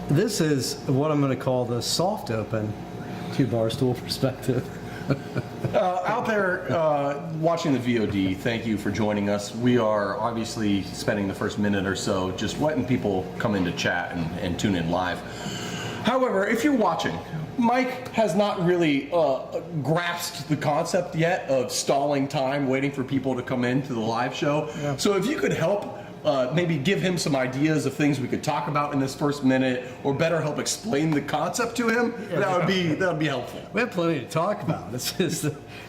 This is what I'm going to call the soft open to Barstool Perspective. Out there watching the VOD, thank you for joining us. We are obviously spending the first minute or so just letting people come in to chat and tune in live. However, if you're watching, Mike has not really grasped the concept yet of stalling time, waiting for people to come into the live show. Yeah. So if you could help maybe give him some ideas of things we could talk about in this first minute, or better help explain the concept to him, that would be helpful. We have plenty to talk about. It's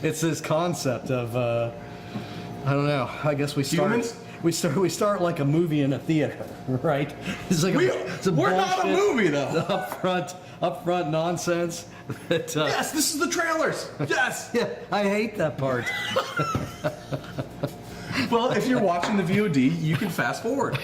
this concept of I don't know. I guess we start. Humans? We start like a movie in a theater, right? It's like we're not a movie though. Upfront nonsense. That, yes, this is the trailers. Yes. Yeah, I hate that part. Well, if you're watching the VOD, you can fast forward.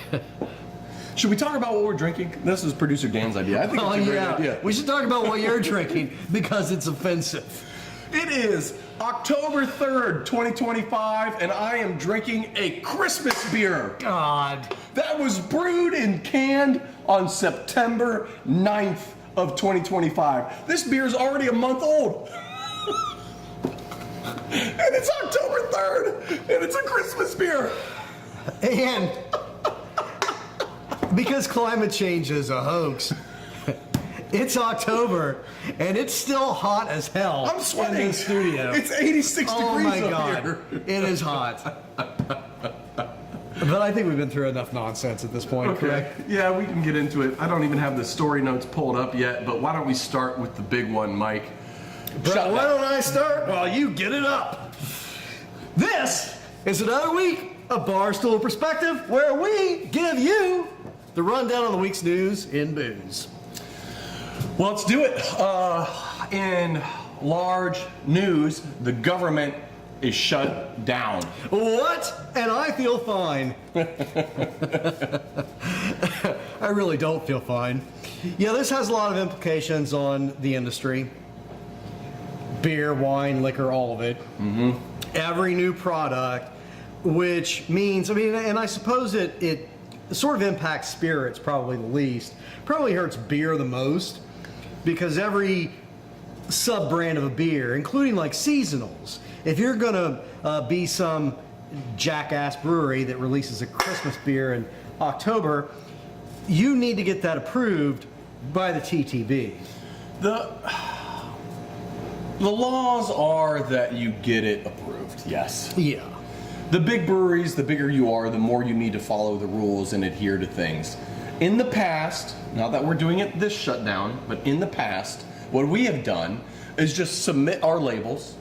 Should we talk about what we're drinking? This is producer Dan's idea. I think it's a great idea. We should talk about what you're drinking because it's offensive. It is October 3rd, 2025, and I am drinking a Christmas beer. God. That was brewed and canned on September 9th of 2025. This beer is already a month old. And it's October 3rd, and it's a Christmas beer. And because climate change is a hoax, it's October, and it's still hot as hell. I'm sweating. In the studio. It's 86 oh degrees my up God. here. It is hot. But I think we've been through enough nonsense at this point, Okay. correct? Yeah, we can get into it. I don't even have the story notes pulled up yet, but why don't we start with the big one, Mike? But why don't I start while you get it up? This is another week of Barstool Perspective, where we give you the rundown on the week's news in booze. Well, let's do it. In large news, the government is shut down. What? And I feel fine. I really don't feel fine. Yeah, this has a lot of implications on the industry. Beer, wine, liquor, all of it. Mm-hmm. Every new product, which means, and I suppose it sort of impacts spirits probably the least. Probably hurts beer the most, because every sub-brand of a beer, including like seasonals, if you're gonna be some jackass brewery that releases a Christmas beer in October, you need to get that approved by the TTB. The laws are that you get it approved, yes. Yeah. The big breweries, the bigger you are, the more you need to follow the rules and adhere to things. In the past, not that we're doing it this shutdown, but in the past, what we have done is just submit our labels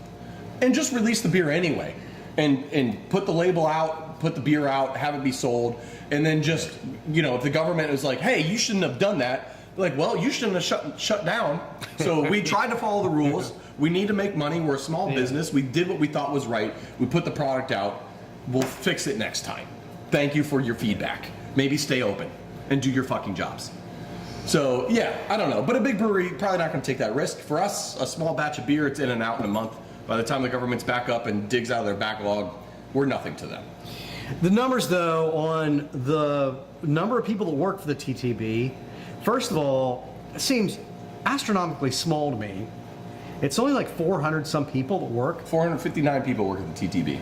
and just release the beer anyway. And put the label out, put the beer out, have it be sold, and then just, if the government was like, hey, you shouldn't have done that, like, well, you shouldn't have shut down. So we tried to follow the rules. We need to make money. We're a small business. We did what we thought was right. We put the product out. We'll fix it next time. Thank you for your feedback. Maybe stay open and do your fucking jobs. So, yeah, I don't know. But a big brewery, probably not going to take that risk. For us, a small batch of beer, it's in and out in a month. By the time the government's back up and digs out of their backlog, we're nothing to them. The numbers, though, on the number of people that work for the TTB, first of all, it seems astronomically small to me. It's only like 400 some people that work. 459 people work at the TTB.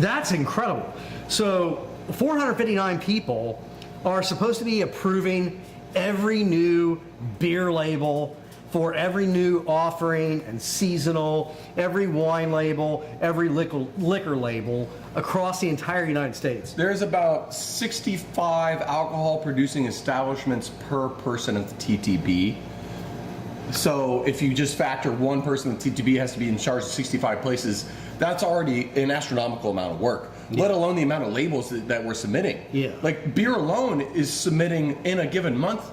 That's incredible. So 459 people are supposed to be approving every new beer label for every new offering and seasonal, every wine label, every liquor label across the entire United States. There's about 65 alcohol producing establishments per person at the TTB. So if you just factor one person at the TTB has to be in charge of 65 places, that's already an astronomical amount of work, let alone the amount of labels that we're submitting. Yeah. Like beer alone is submitting in a given month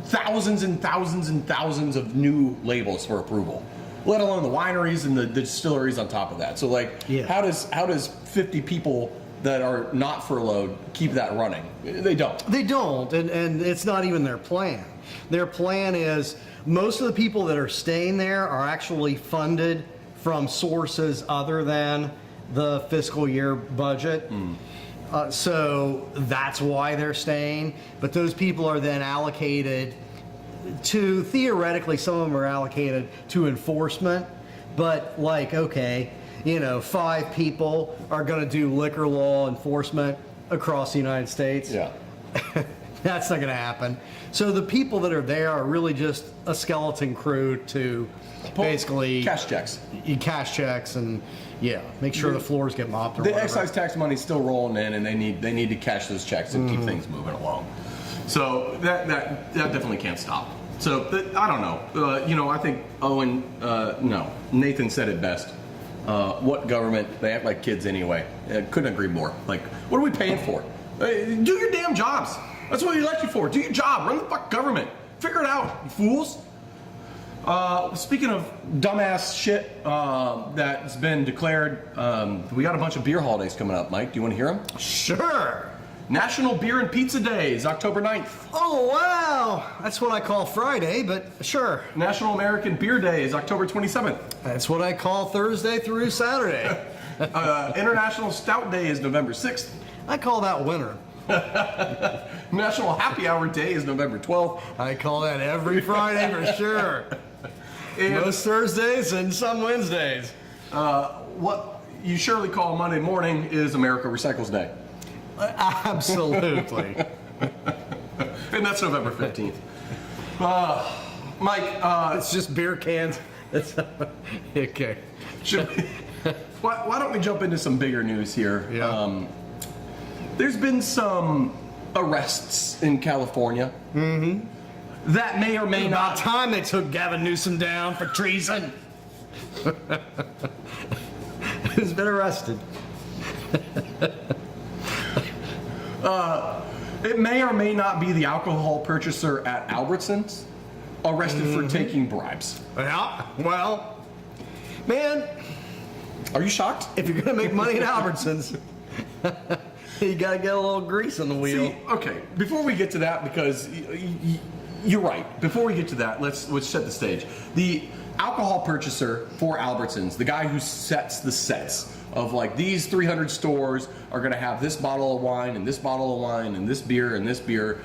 thousands and thousands and thousands of new labels for approval, let alone the wineries and the distilleries on top of that. So how does 50 people that are not furloughed keep that running? They don't. They don't, and it's not even their plan. Their plan is most of the people that are staying there are actually funded from sources other than the fiscal year budget. So that's why they're staying. But those people are then allocated to, theoretically, some of them are allocated to enforcement. But like, okay, 5 people are going to do liquor law enforcement across the United States. Yeah. That's not going to happen. So the people that are there are really just a skeleton crew to basically cash checks. Cash checks and make sure the floors get mopped or The whatever. excise tax money's still rolling in, and they need to cash those checks and keep things moving along. So that definitely can't stop. So I don't know. I think Owen, no, Nathan said it best. What government? They act like kids anyway. Couldn't agree more. Like, what are we paying for? Do your damn jobs. That's what we elect you for. Do your job. Run the fuck government. Figure it out, you fools. Speaking of dumbass shit that's been declared, we got a bunch of beer holidays coming up. Mike, do you want to hear them? Sure. National Beer and Pizza Day is October 9th. Oh, wow. That's what I call Friday, but sure. National American Beer Day is October 27th. That's what I call Thursday through Saturday. International Stout Day is November 6th. I call that winter. National Happy Hour Day is November 12th. I call that every Friday for sure. And most Thursdays and some Wednesdays. what you surely call Monday morning is America Recycles Day. Absolutely. And that's November 15th. Mike, It's just beer cans. Okay. Why don't we jump into some bigger news here? Yeah. There's been some arrests in California that may or may About not. time they took Gavin Newsom down for treason. Who's been arrested? It may or may not be the alcohol purchaser at Albertsons arrested for taking bribes. Yeah, well, man, Are you shocked? if you're going to make money at Albertsons, you got to get a little grease on the wheel. See, okay, before we get to that, because you're right. Before we get to that, let's set the stage. The alcohol purchaser for Albertsons, the guy who sets the sets of like these 300 stores are going to have this bottle of wine and this bottle of wine and this beer and this beer.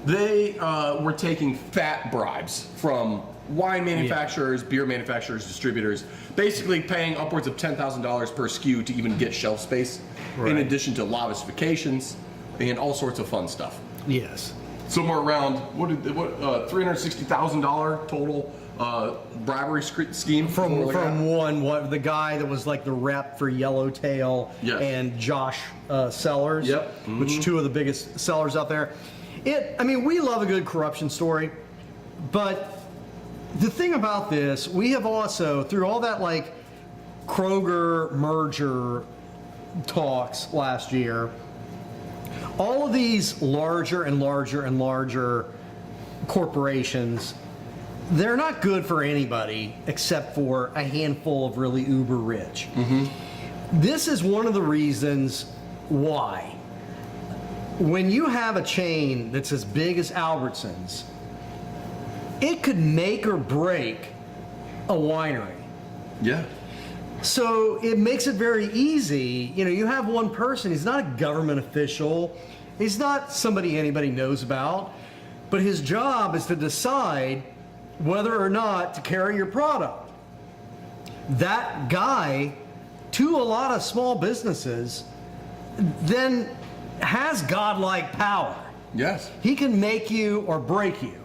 They were taking fat bribes from wine manufacturers, beer manufacturers, distributors, basically paying upwards of $10,000 per SKU to even get shelf space, in addition to lobbyifications and all sorts of fun stuff. Yes. Somewhere around $360,000 total bribery scheme From like one, the guy that was like the rep for Yellowtail and Josh Sellers, which two of the biggest sellers out there. We love a good corruption story, but the thing about this, we have also, through all that like Kroger merger talks last year, all of these larger and larger and larger corporations, they're not good for anybody except for a handful of really uber rich. This is one of the reasons why. When you have a chain that's as big as Albertsons, it could make or break a winery. Yeah. So it makes it very easy. You have one person, he's not a government official, he's not somebody anybody knows about, but his job is to decide whether or not to carry your product. That guy, to a lot of small businesses, then has godlike power. Yes. He can make you or break you,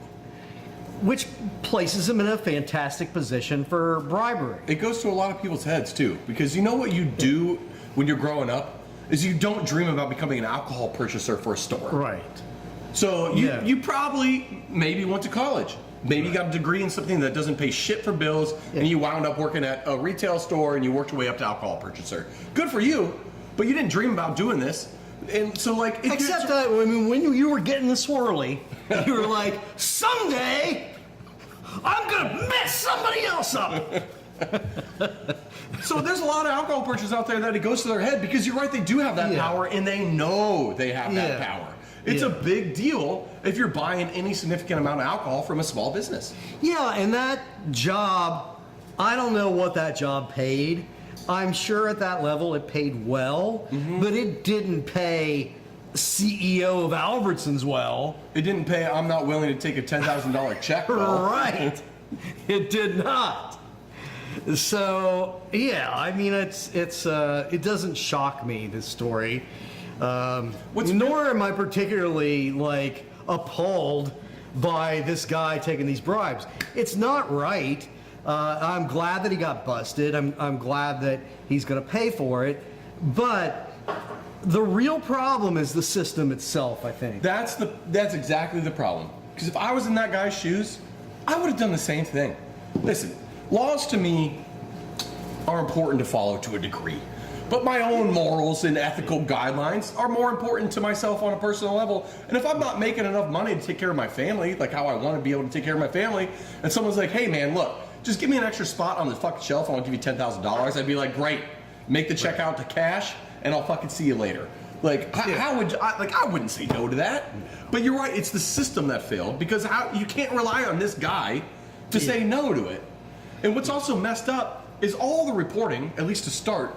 which places him in a fantastic position for bribery. It goes to a lot of people's heads too, because you know what you do when you're growing up is you don't dream about becoming an alcohol purchaser for a store. Right. So you probably maybe went to college. Maybe you got a degree in something that doesn't pay shit for bills, and you wound up working at a retail store and you worked your way up to alcohol purchaser. Good for you, but you didn't dream about doing this. And so like... Except that, when you were getting the swirly, you were like, someday, I'm going to mess somebody else up. So there's a lot of alcohol purchasers out there that it goes to their head, because you're right, they do have that power, and they know they have that power. It's a big deal if you're buying any significant amount of alcohol from a small business. Yeah, and that job, I don't know what that job paid, I'm sure at that level it paid well, but it didn't pay CEO of Albertsons well. It didn't pay. I'm not willing to take a $10,000 check. Well. Right. It did not. So yeah, I mean, it doesn't shock me, this story. Nor am I particularly like appalled by this guy taking these bribes. It's not right. I'm glad that he got busted. I'm glad that he's going to pay for it. But the real problem is the system itself, I think. That's exactly the problem. Because if I was in that guy's shoes, I would have done the same thing. Listen, laws to me are important to follow to a degree. But my own morals and ethical guidelines are more important to myself on a personal level. And if I'm not making enough money to take care of my family, like how I want to be able to take care of my family, and someone's like, hey man, look, just give me an extra spot on the fucking shelf and I'll give you $10,000, I'd be like, great, make the check out to cash and I'll fucking see you later. Like, how would I wouldn't say no to that. But you're right, it's the system that failed, because you can't rely on this guy to say no to it. And what's also messed up is all the reporting, at least to start,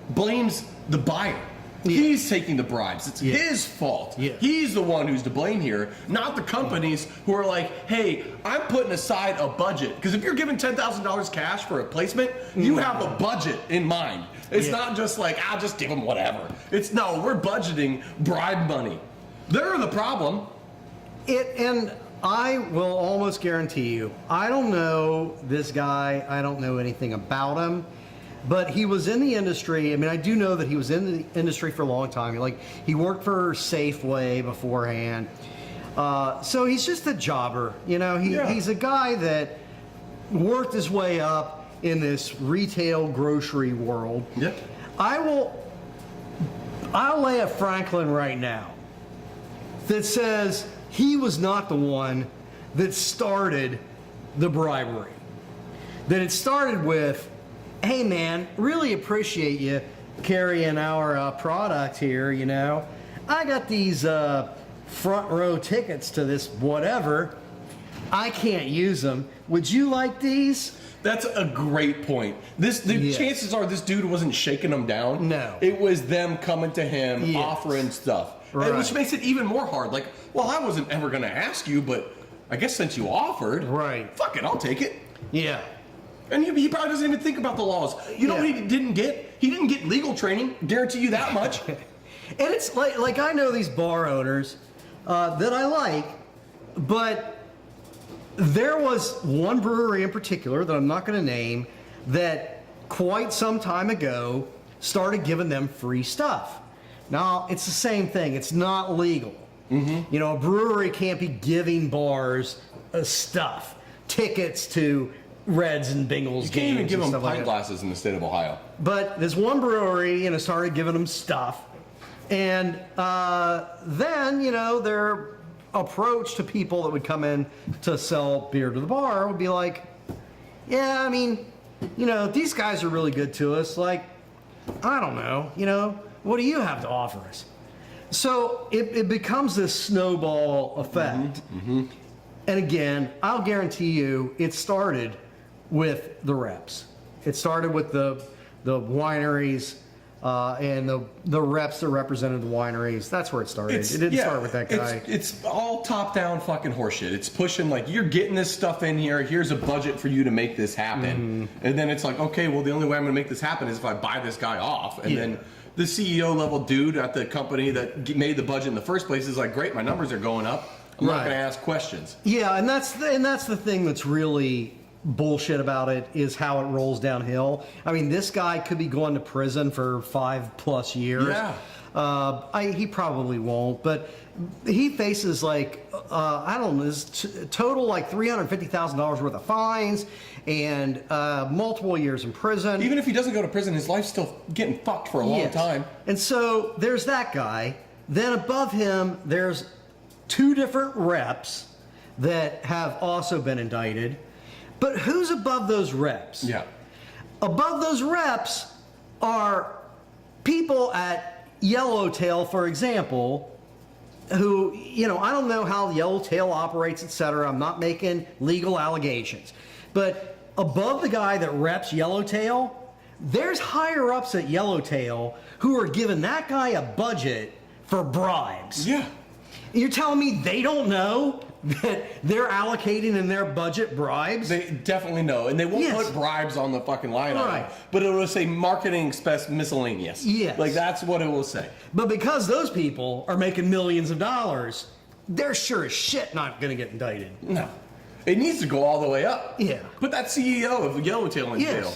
blames the buyer. He's taking the bribes. It's his fault. He's the one who's to blame here, not the companies who are like, hey, I'm putting aside a budget. Because if you're giving $10,000 cash for a placement, you have a budget in mind. It's not just like, I'll just give them whatever. It's no, we're budgeting bribe money. They're the problem. And I will almost guarantee you, I don't know this guy. I don't know anything about him. But he was in the industry. I mean, I do know that he was in the industry for a long time. Like, he worked for Safeway beforehand. So he's just a jobber. You know, he's a guy that worked his way up in this retail grocery world. Yep. I'll lay a Franklin right now that says he was not the one that started the bribery. That it started with, hey man, really appreciate you carrying our product here, you know. I got these front row tickets to this whatever. I can't use them. Would you like these? That's a great point. Chances are this dude wasn't shaking them down. No. It was them coming to him, offering stuff. Right. And which makes it even more hard. Like, well, I wasn't ever going to ask you, but I guess since you offered, fuck it, I'll take it. Yeah. And he probably doesn't even think about the laws. You know what he didn't get? He didn't get legal training. Guarantee you that much. And it's like I know these bar owners that I like, but there was one brewery in particular that I'm not going to name that quite some time ago started giving them free stuff. Now, it's the same thing. It's not legal. You know, a brewery can't be giving bars stuff, tickets to Reds and Bengals games. You can't even give them pint like glasses in the state of Ohio. But this one brewery, you know, started giving them stuff. And then, you know, their approach to people that would come in to sell beer to the bar would be like, yeah, I mean, you know, these guys are really good to us. Like, I don't know, you know, what do you have to offer us? So it becomes this snowball effect. And again, I'll guarantee you it started with the reps. It started with the wineries and the reps that represented the wineries. That's where it started. It didn't start with that guy. It's all top-down fucking horseshit. It's pushing like, you're getting this stuff in here. Here's a budget for you to make this happen. And then it's like, okay, well, the only way I'm going to make this happen is if I buy this guy off. And then the CEO level dude at the company that made the budget in the first place is like, great, my numbers are going up. I'm not going to ask questions. Yeah, and that's the thing that's really bullshit about it, is how it rolls downhill. I mean, this guy could be going to prison for 5+ years. Yeah. He probably won't, but he faces like I don't know, total like $350,000 worth of fines and multiple years in prison. Even if he doesn't go to prison, his life's still getting fucked for a long time. And so there's that guy. Then above him, there's 2 different reps that have also been indicted. But who's above those reps? Yeah. Above those reps are people at Yellowtail, for example, who, you know, I don't know how Yellowtail operates, etc. I'm not making legal allegations. But above the guy that reps Yellowtail, There's higher ups at Yellowtail who are giving that guy a budget for bribes. Yeah. You're telling me they don't know that they're allocating in their budget bribes? They definitely know, and they won't Yes. put bribes on the fucking line Right. item, but it will say marketing expense miscellaneous. Yes. Like that's what it will say. But because those people are making millions of dollars, they're sure as shit not going to get indicted. No. It needs to go all the way up. Yeah. Put that CEO of Yellowtail in Yes. jail.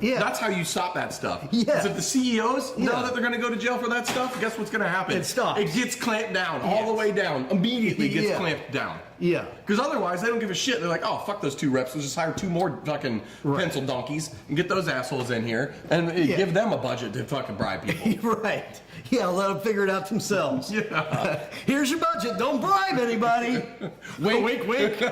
Yeah. That's how you stop that stuff. Yeah. Because if the CEOs know Yeah. that they're going to go to jail for that stuff, guess what's going to happen? It stops. It gets clamped down all the way down. Immediately gets Yeah. clamped down. Yeah. Because otherwise, they don't give a shit. They're like, oh, fuck those 2 reps. Let's just hire 2 more fucking pencil donkeys and get those assholes in here and give them a budget to fucking bribe people. Right. Yeah, let them figure it out themselves. Yeah. Here's your budget. Don't bribe anybody. Wink, wink, wink.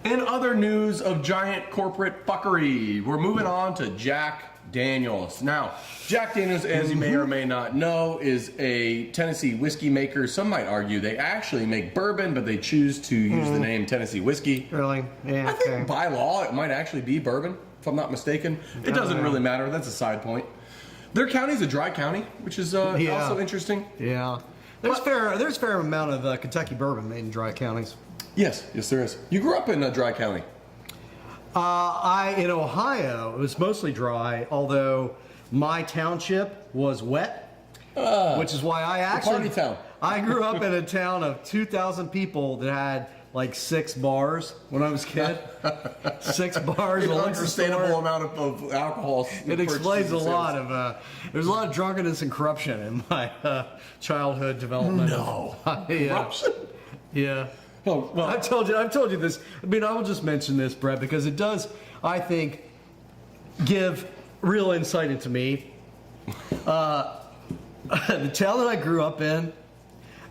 In other news of giant corporate fuckery, we're moving on to Jack Daniels. Now, Jack Daniels, as you may or may not know, is a Tennessee whiskey maker. Some might argue they actually make bourbon, but they choose to use the name Tennessee whiskey. Really? Yeah. I think by law it might actually be bourbon, if I'm not mistaken. It doesn't really matter. That's a side point. Their county's a dry county, which is also interesting. Yeah. There's a fair amount of Kentucky bourbon made in dry counties. Yes, there is. You grew up in a dry county. In Ohio, it was mostly dry, although my township was wet, which is why I actually party town. I grew up in a town of 2,000 people that had like 6 bars when I was a kid. 6 bars. An a liquor unsustainable store. amount of alcohol. It explains a lot of. There's a lot of drunkenness and corruption in my childhood development. No. Corruption. Yeah. Oh, well, I've told you this. I mean, I will just mention this, Brett, because it does, I think, give real insight into me. The town that I grew up in,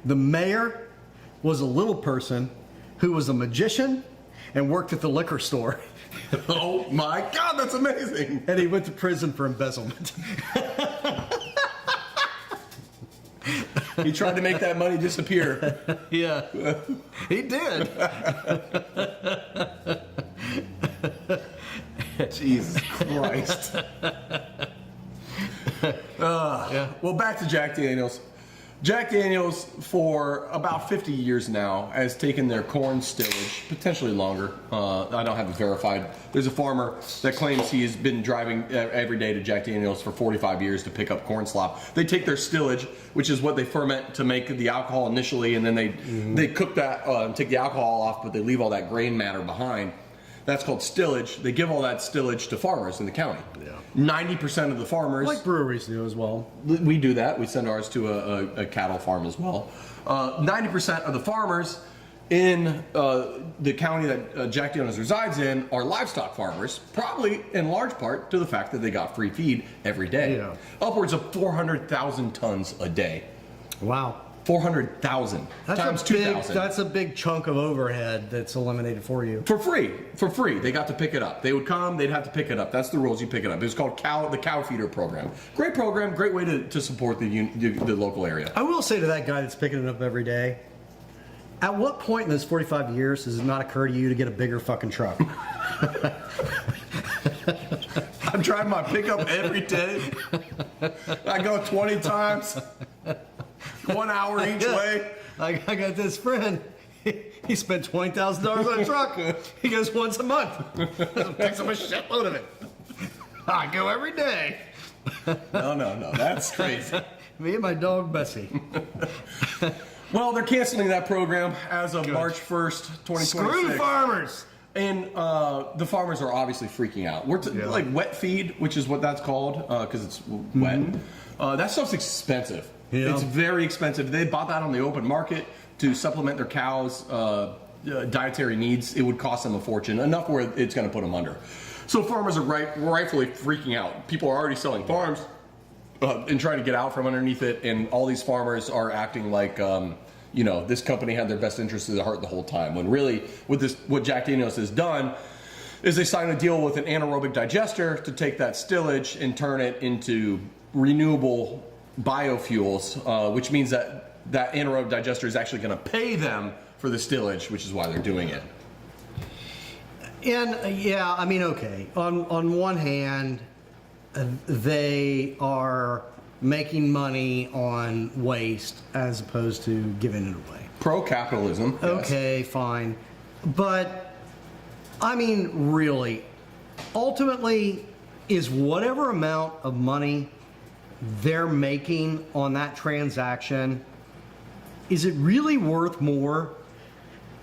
the mayor was a little person who was a magician and worked at the liquor store. oh my God, that's amazing. And he went to prison for embezzlement. He tried to make that money disappear. Yeah, he did. Jesus Christ. Well, back to Jack Daniels. Jack Daniels, for about 50 years now, has taken their corn stillage, potentially longer. I don't have it verified. There's a farmer that claims he has been driving every day to Jack Daniels for 45 years to pick up corn slop. They take their stillage, which is what they ferment to make the alcohol initially, and then they cook that and take the alcohol off, but they leave all that grain matter behind. That's called stillage. They give all that stillage to farmers in the county. Yeah. 90% of the farmers... Like breweries do as well. We do that. We send ours to a cattle farm as well. 90% of the farmers in the county that Jack Daniels resides in are livestock farmers, probably in large part to the fact that they got free feed every day. Yeah. Upwards of 400,000 tons a day. Wow. 400,000 times 2,000. That's a big chunk of overhead that's eliminated for you. For free. They got to pick it up. They would come, they'd have to pick it up. That's the rules, you pick it up. It was called the cow feeder program. Great program, great way to support the local area. I will say to that guy that's picking it up every day, at what point in those 45 years does it not occur to you to get a bigger fucking truck? I'm driving my pickup every day. I go 20 times. 1 hour each way. I got this friend. He spent $20,000 on a truck. He goes once a month. Picks up a shitload of it. I go every day. No. That's crazy. Me and my dog Bessie. Well, they're canceling that program as of March 1st, 2026. Screw the farmers. And the farmers are obviously freaking out. Like wet feed, which is what that's called, because it's wet. That stuff's expensive. Yeah. It's very expensive. They bought that on the open market to supplement their cows' dietary needs. It would cost them a fortune, enough where it's going to put them under. So farmers are rightfully freaking out. People are already selling farms and trying to get out from underneath it, and all these farmers are acting like this company had their best interests at heart the whole time. When really, what Jack Daniels has done is they signed a deal with an anaerobic digester to take that stillage and turn it into renewable biofuels, which means that anaerobic digester is actually going to pay them for the stillage, which is why they're doing it. And yeah, I mean, okay. On one hand, they are making money on waste as opposed to giving it away. Pro-capitalism. Yes. Okay, fine. But, I mean, really, ultimately, is whatever amount of money they're making on that transaction, is it really worth more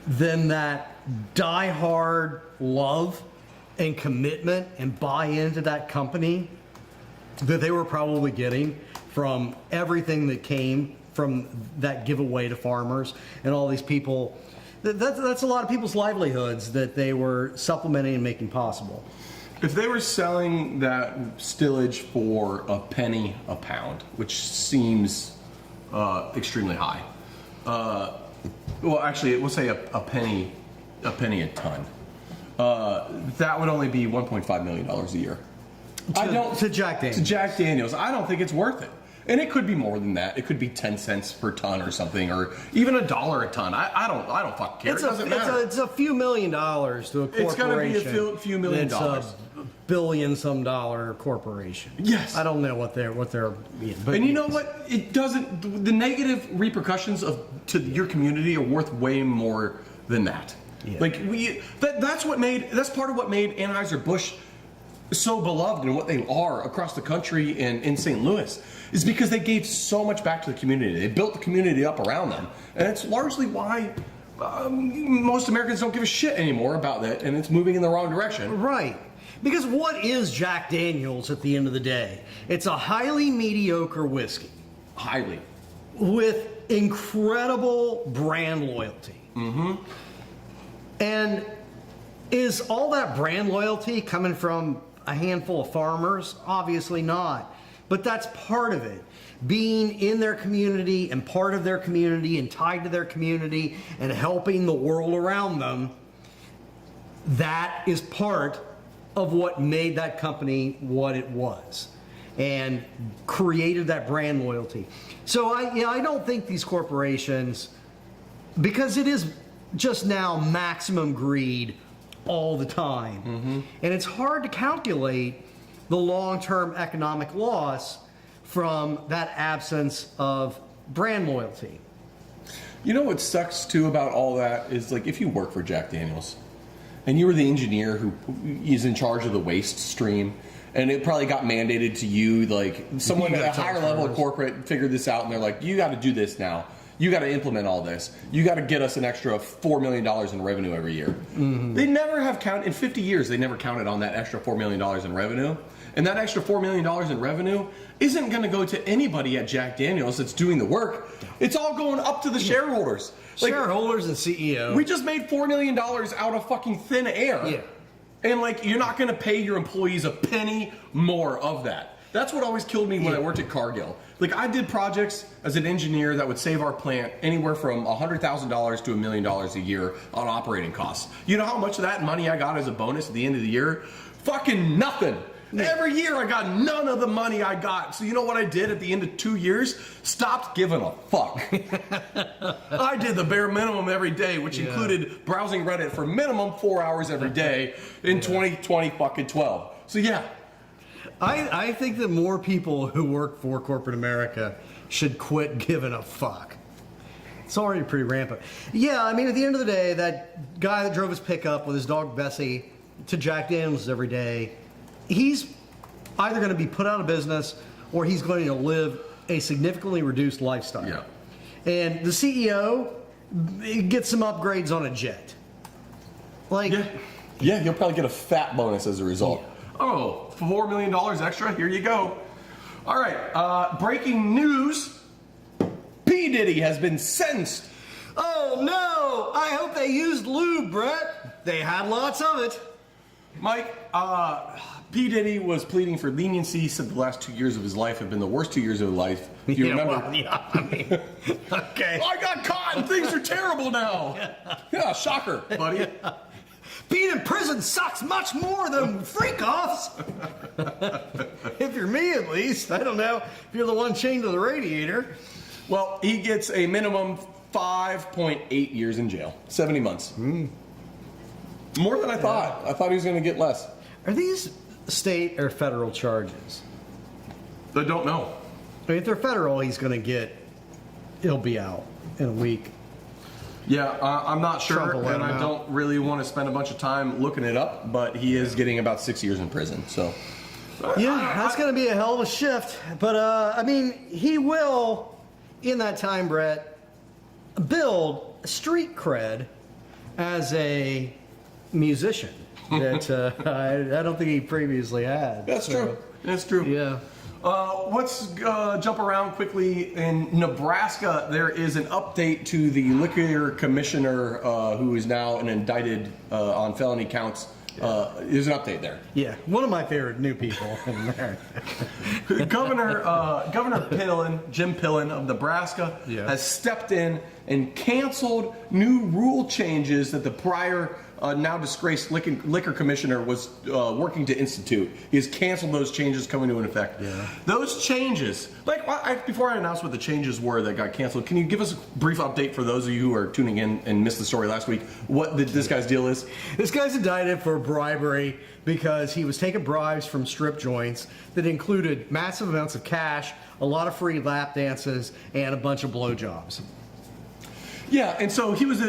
than that die-hard love and commitment and buy-in to that company that they were probably getting from everything that came from that giveaway to farmers and all these people? That's a lot of people's livelihoods that they were supplementing and making possible. If they were selling that stillage for a penny a pound, which seems extremely high, well, actually, we'll say a penny a ton. That would only be $1.5 million a year. To Jack Daniels. To Jack Daniels, I don't think it's worth it. And it could be more than that. It could be 10 cents per ton or something, or even $1 a ton. I don't fucking care. It doesn't matter. It's a few $1 million to a corporation. It's going to be a few $1 million. It's a billion-some-dollar corporation. Yes. I don't know what they're being. But and you know what? It doesn't. The negative repercussions to your community are worth way more than that. Yeah. Like that's part of what made Anheuser-Busch so beloved and what they are across the country and in St. Louis is because they gave so much back to the community. They built the community up around them, and it's largely why most Americans don't give a shit anymore about that, and it's moving in the wrong direction. Right. Because what is Jack Daniels at the end of the day? It's a highly mediocre whiskey. Highly. With incredible brand loyalty. Mm-hmm. And is all that brand loyalty coming from a handful of farmers? Obviously not. But that's part of it. Being in their community and part of their community and tied to their community and helping the world around them, that is part of what made that company what it was and created that brand loyalty. So I don't think these corporations, because it is just now maximum greed all the time. Mm-hmm. And it's hard to calculate the long-term economic loss from that absence of brand loyalty. You know what sucks too about all that is, like, if you work for Jack Daniels and you were the engineer who is in charge of the waste stream, and it probably got mandated to you, like someone at a higher level of corporate figured this out and they're like, you got to do this now. You got to implement all this. You got to get us an extra $4 million in revenue every year. Mm-hmm. They never have counted, in 50 years, they never counted on that extra $4 million in revenue. And that extra $4 million in revenue isn't going to go to anybody at Jack Daniels that's doing the work. It's all going up to the shareholders. Like, Shareholders and CEO. we just made $4 million out of fucking thin air. Yeah. And, like, you're not going to pay your employees a penny more of that. That's what always killed me when I worked at Cargill. Like, I did projects as an engineer that would save our plant anywhere from $100,000 to $1 million a year on operating costs. You know how much of that money I got as a bonus at the end of the year? Fucking nothing. Every year I got none of the money I got. So you know what I did at the end of 2 years? Stopped giving a fuck. I did the bare minimum every day, which included browsing Reddit for minimum 4 hours every day in 2020 fucking 12. So yeah. I think that more people who work for corporate America should quit giving a fuck. It's already pretty rampant. Yeah, I mean, at the end of the day, that guy that drove his pickup with his dog Bessie to Jack Daniels every day, he's either going to be put out of business or he's going to live a significantly reduced lifestyle. Yeah. And the CEO gets some upgrades on a jet. Like, Yeah, he'll probably get a fat bonus as a result. Oh, $4 million extra, here you go. All right, breaking news. P. Diddy has been sentenced. oh no, I hope they used lube, Brett. They had lots of it. Mike, P. Diddy was pleading for leniency. He said the last 2 years of his life have been the worst 2 years of his life. If you remember. Well, yeah, I mean, okay. I got caught and things are terrible now. Yeah, shocker, buddy. Being in prison sucks much more than freak-offs. If you're me, at least. I don't know if you're the one chained to the radiator. Well, he gets a minimum 5.8 years in jail, 70 months. More than I thought. I thought he was going to get less. Are these state or federal charges? I don't know. I mean, if they're federal, he'll be out in a week. Yeah, I'm not sure, Trump will let and him I out. don't really want to spend a bunch of time looking it up, but he is getting about 6 years in prison, so. Yeah, that's going to be a hell of a shift. But, I mean, he will, in that time, Brett, build street cred as a musician that I don't think he previously had. That's true. That's true. Yeah. Let's jump around quickly. In Nebraska, there is an update to the liquor commissioner who is now indicted on felony counts. There's an update there. Yeah, one of my favorite new people in America. Governor Jim Pillen of Nebraska has stepped in and canceled new rule changes that the prior now disgraced liquor commissioner was working to institute. He has canceled those changes coming into effect. Yeah. Those changes, before I announce what the changes were that got canceled, can you give us a brief update for those of you who are tuning in and missed the story last week? What this guy's deal is? This guy's indicted for bribery because he was taking bribes from strip joints that included massive amounts of cash, a lot of free lap dances, and a bunch of blowjobs. Yeah, and so he was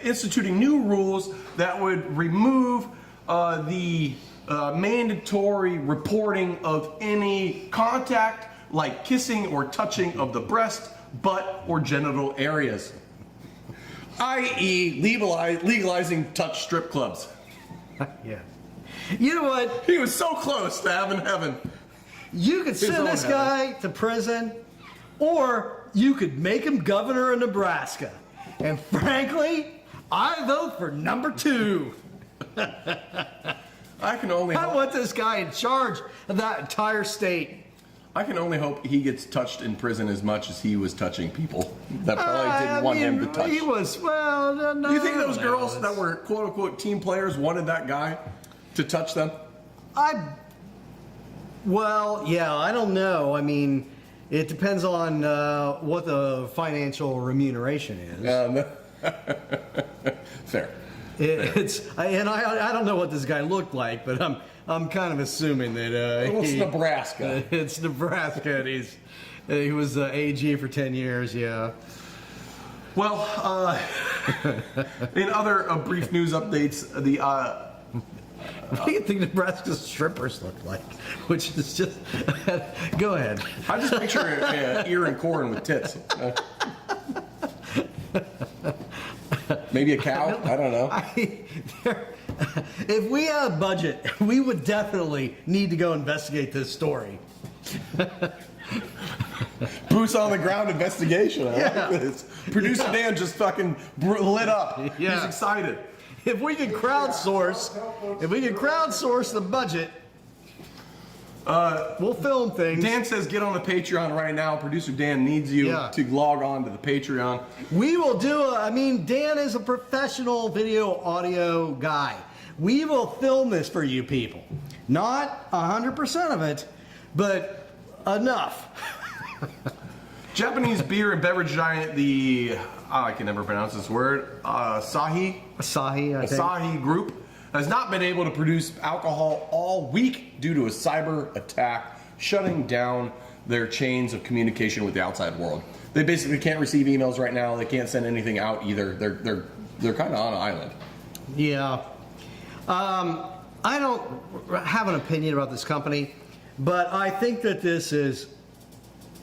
instituting new rules that would remove the mandatory reporting of any contact like kissing or touching of the breast, butt, or genital areas, i.e. legalizing touch strip clubs. Yeah. You know what? He was so close to having heaven. You could send this guy to prison, or you could make him governor of Nebraska. And frankly, I vote for number 2. I can only I hope, want this guy in charge of that entire state. I can only hope he gets touched in prison as much as he was touching people that probably didn't want him to touch. He was, well, no. Do you think those girls that were quote unquote team players wanted that guy to touch them? Well, yeah, I don't know. I mean, it depends on what the financial remuneration is. Fair. I don't know what this guy looked like, but I'm kind of assuming that It's Nebraska. It's Nebraska, and he was AG for 10 years. Yeah. Well, in other brief news updates, What do you think Nebraska's strippers look like? Which is just go ahead. I just picture ear and corn with tits. Maybe a cow? I don't know. If we had a budget, we would definitely need to go investigate this story. Boots on the ground investigation. I Yeah. like this. Producer Dan just fucking lit up. Yeah. He's excited. If we can crowdsource the budget, we'll film things. Dan says get on the Patreon right now. Producer Dan needs you to log on to the Patreon. We will Dan is a professional video audio guy. We will film this for you people. Not 100% of it, but enough. Japanese beer and beverage giant, I can never pronounce this word, Asahi Group, has not been able to produce alcohol all week due to a cyber attack, shutting down their chains of communication with the outside world. They basically can't receive emails right now. They can't send anything out either. They're kind of on an island. Yeah. I don't have an opinion about this company, but I think that this is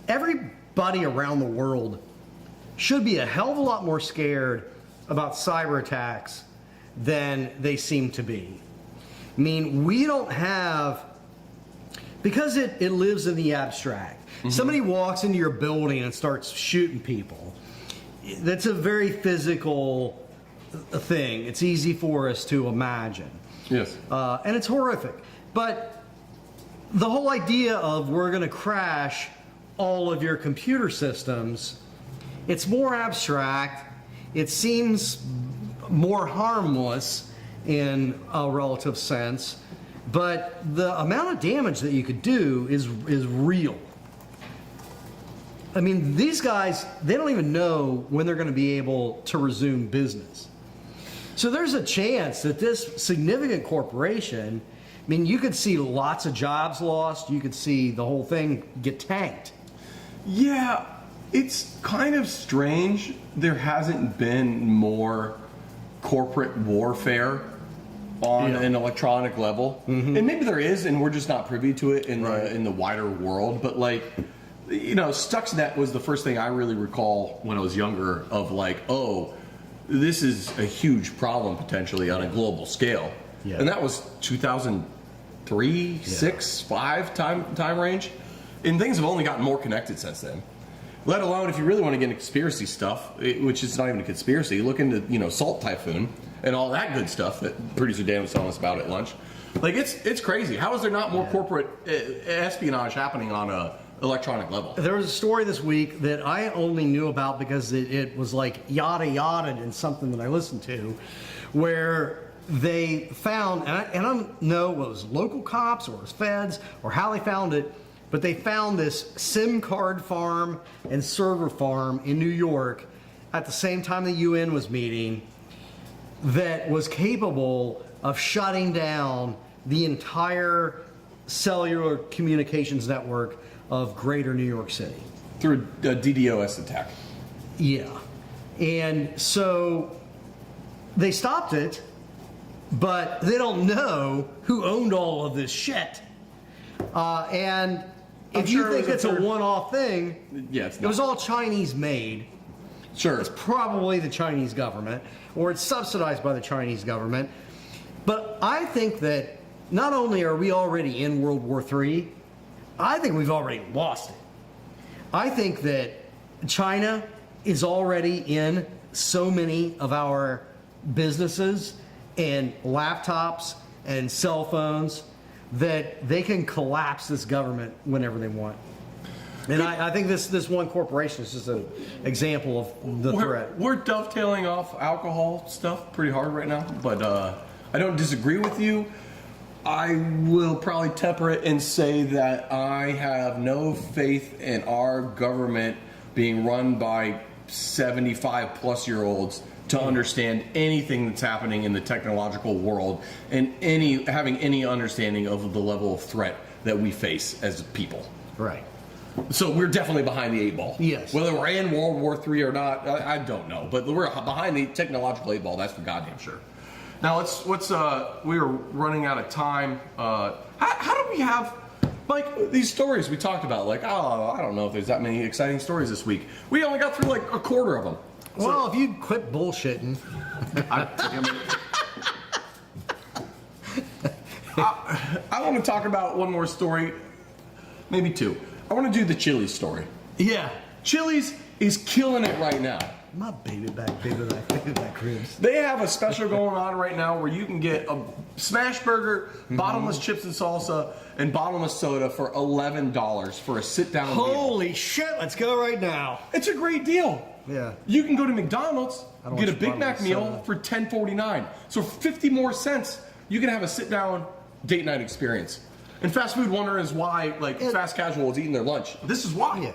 everybody around the world should be a hell of a lot more scared about cyber attacks than they seem to be. I mean, we don't have, because it lives in the abstract. Mm-hmm. Somebody walks into your building and starts shooting people. That's a very physical thing. It's easy for us to imagine. Yes. And it's horrific. But the whole idea of we're going to crash all of your computer systems, it's more abstract. It seems more harmless in a relative sense, but the amount of damage that you could do is real. I mean, these guys, they don't even know when they're going to be able to resume business. So there's a chance that this significant corporation, I mean, you could see lots of jobs lost. You could see the whole thing get tanked. Yeah, it's kind of strange. There hasn't been more corporate warfare on an electronic level, and maybe there is, and we're just not privy to it in the wider world. But like, you know, Stuxnet was the first thing I really recall when I was younger of like, oh, this is a huge problem potentially on a global scale, and that was 2003, 6, 5 time range, and things have only gotten more connected since then. Let alone if you really want to get into conspiracy stuff, which is not even a conspiracy, look into, you know, Salt Typhoon and all that good stuff that producer Dan was telling us about at lunch. Like, it's crazy. How is there not more corporate espionage happening on a electronic level? There was a story this week that I only knew about because it was like yada yada in something that I listened to, where they found, and I don't know what it was, local cops or it was feds or how they found it, but they found this SIM card farm and server farm in New York at the same time the UN was meeting that was capable of shutting down the entire cellular communications network of greater New York City. Through a DDoS attack. Yeah. And so they stopped it, but they don't know who owned all of this shit. And if you think it's a one-off thing, it was all Chinese made. Sure. It's probably the Chinese government, or it's subsidized by the Chinese government. But I think that not only are we already in World War III, I think we've already lost it. I think that China is already in so many of our businesses and laptops and cell phones that they can collapse this government whenever they want. And I think this one corporation is just an example of the threat. We're dovetailing off alcohol stuff pretty hard right now, but I don't disagree with you. I will probably temper it and say that I have no faith in our government being run by 75 plus year olds to understand anything that's happening in the technological world and having any understanding of the level of threat that we face as people. Right. So we're definitely behind the 8 ball. Yes. Whether we're in World War III or not, I don't know. But we're behind the technological 8 ball, that's for goddamn sure. Now we were running out of time. How do we have, like, these stories we talked about? Like, oh, I don't know if there's that many exciting stories this week. We only got through like a quarter of them. Well, if you quit bullshitting. I want to talk about one more story, maybe two. I want to do the Chili's story. Yeah. Chili's is killing it right now. My baby back ribs. They have a special going on right now where you can get a smash burger, bottomless chips and salsa, and bottomless soda for $11 for a sit-down meal. Holy shit, let's go right now. It's a great deal. Yeah. You can go to McDonald's, get a Big Mac meal soda for $10.49. So 50 more cents, you can have a sit-down date night experience. And fast food wonder is why, like, fast casual is eating their lunch. This is why. Yeah.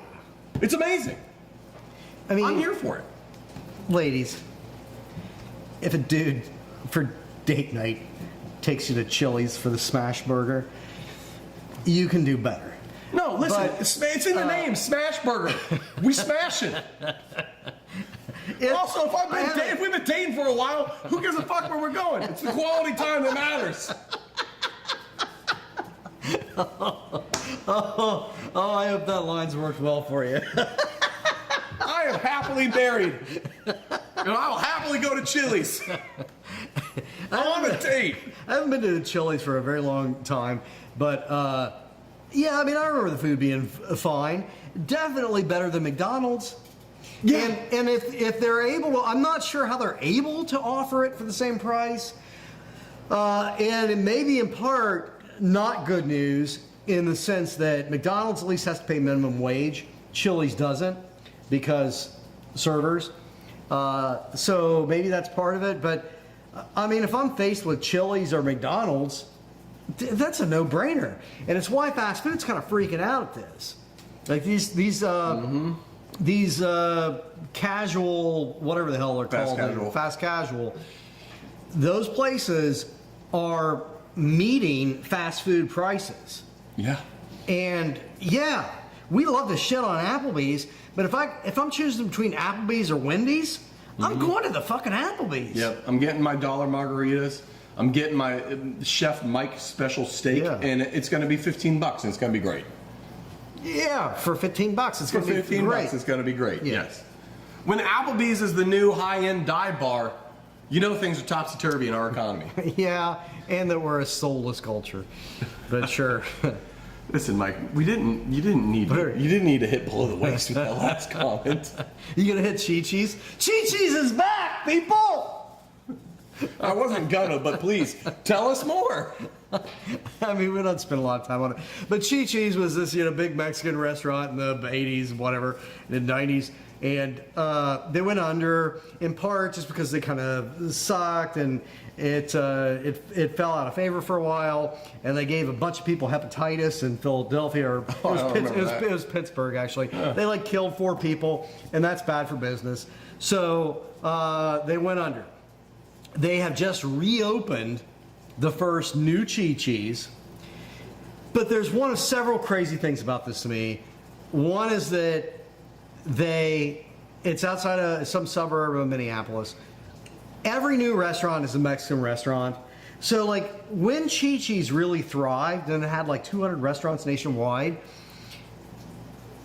It's amazing. I mean, I'm here for it. Ladies, if a dude for date night takes you to Chili's for the smash burger, you can do better. No, listen, But, it's in the name, Smash Burger. We smash it. Also, if we've been dating for a while, who gives a fuck where we're going? It's the quality time that matters. I hope that line's worked well for you. I am happily married. And I will happily go to Chili's. I'm on a date. I haven't been to Chili's for a very long time, but yeah, I mean, I remember the food being fine. Definitely better than McDonald's. Yeah. And if they're able to, I'm not sure how they're able to offer it for the same price. And it may be in part not good news in the sense that McDonald's at least has to pay minimum wage. Chili's doesn't because servers. So maybe that's part of it. But I mean, if I'm faced with Chili's or McDonald's, that's a no-brainer. And it's why fast food's kind of freaking out at this. Like these casual, whatever the hell they're called, Fast casual. fast casual. those places are meeting fast food prices. Yeah. And yeah, we love to shit on Applebee's, but if I'm choosing between Applebee's or Wendy's, I'm going to the fucking Applebee's. Yep. I'm getting my dollar margaritas. I'm getting my Chef Mike special steak, and it's going to be $15, and it's going to be great. Yeah, for $15, it's going to be $15, great. it's going to be great. Yeah. Yes. When Applebee's is the new high-end dive bar, you know things are topsy-turvy in our economy. Yeah, and that we're a soulless culture. But sure. Listen, Mike, you didn't need to hit below the waist with that last comment. You gonna hit Chee-Chee's? Chee-Chee's is back, people! I wasn't gonna, but please tell us more. I mean, we don't spend a lot of time on it. But Chee-Chee's was this, big Mexican restaurant in the 80s, whatever, in the 90s. And they went under in part just because they kind of sucked, and it fell out of favor for a while, and they gave a bunch of people hepatitis in Philadelphia, or it was Pittsburgh actually. Yeah. They killed 4 people, and that's bad for business. So they went under. They have just reopened the first new Chee-Chee's, but there's one of several crazy things about this to me. One is that it's outside of some suburb of Minneapolis. Every new restaurant is a Mexican restaurant. So when Chee-Chee's really thrived and it had 200 restaurants nationwide,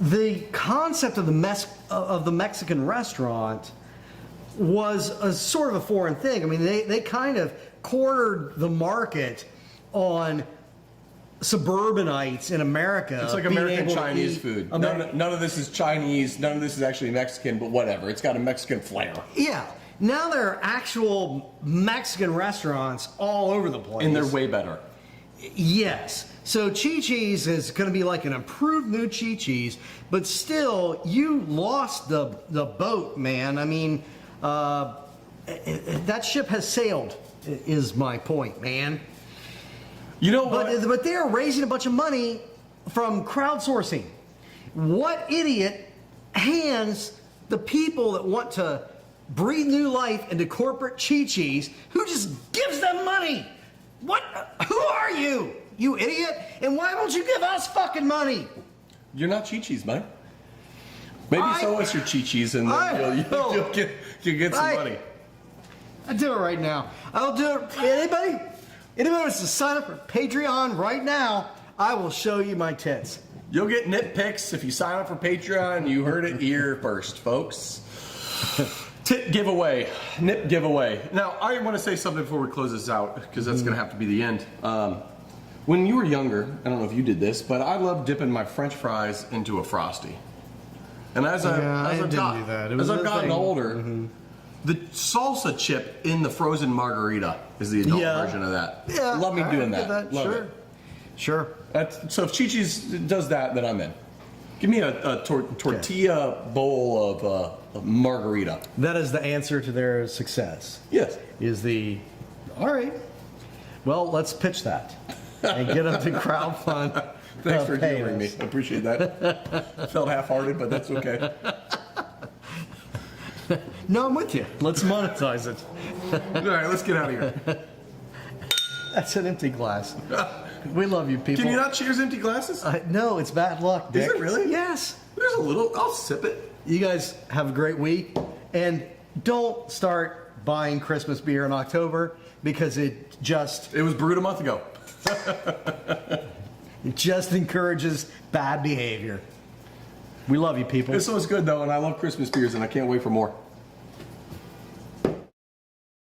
the concept of the Mexican restaurant was a sort of a foreign thing. I mean, they kind of cornered the market on suburbanites in America. It's like American Chinese food. None of this is Chinese. None of this is actually Mexican, but whatever. It's got a Mexican flair. Yeah. Now there are actual Mexican restaurants all over the place. And they're way better. Yes. So Chee-Chee's is going to be like an improved new Chee-Chee's, but still, you lost the boat, man. I mean, that ship has sailed, is my point, man. You know what? But they're raising a bunch of money from crowdsourcing. What idiot hands the people that want to breathe new life into corporate Chee-Chee's, who just gives them money? What? Who are you? You idiot? And why won't you give us fucking money? You're not Chee-Chee's, Mike. Maybe show us your Chee-Chee's and then you'll get some money. I'll do it right now. I'll do it. Anybody wants to sign up for Patreon right now, I will show you my tits. You'll get nitpicks if you sign up for Patreon. You heard it here first, folks. Tit giveaway. Nip giveaway. Now, I want to say something before we close this out, because that's going to have to be the end. When you were younger, I don't know if you did this, but I loved dipping my French fries into a Frosty. And as I've gotten older, the salsa chip in the frozen margarita is the adult version of that. Yeah, love me doing that. Love it. Sure. So if Chee-Chee's does that, then I'm in. Give me a tortilla bowl of margarita. That is the answer to their success. Yes. All right. Well, let's pitch that and get them to crowdfund. Thanks for humoring me. I appreciate that. Felt half-hearted, but that's okay. No, I'm with you. Let's monetize it. All right, let's get out of here. That's an empty glass. We love you, people. Can you not cheers empty glasses? No, it's bad luck, Dick. Is it really? Yes. There's a little. I'll sip it. You guys have a great week. And don't start buying Christmas beer in October, because it was brewed a month ago. It just encourages bad behavior. We love you, people. This was good, though, and I love Christmas beers, and I can't wait for more.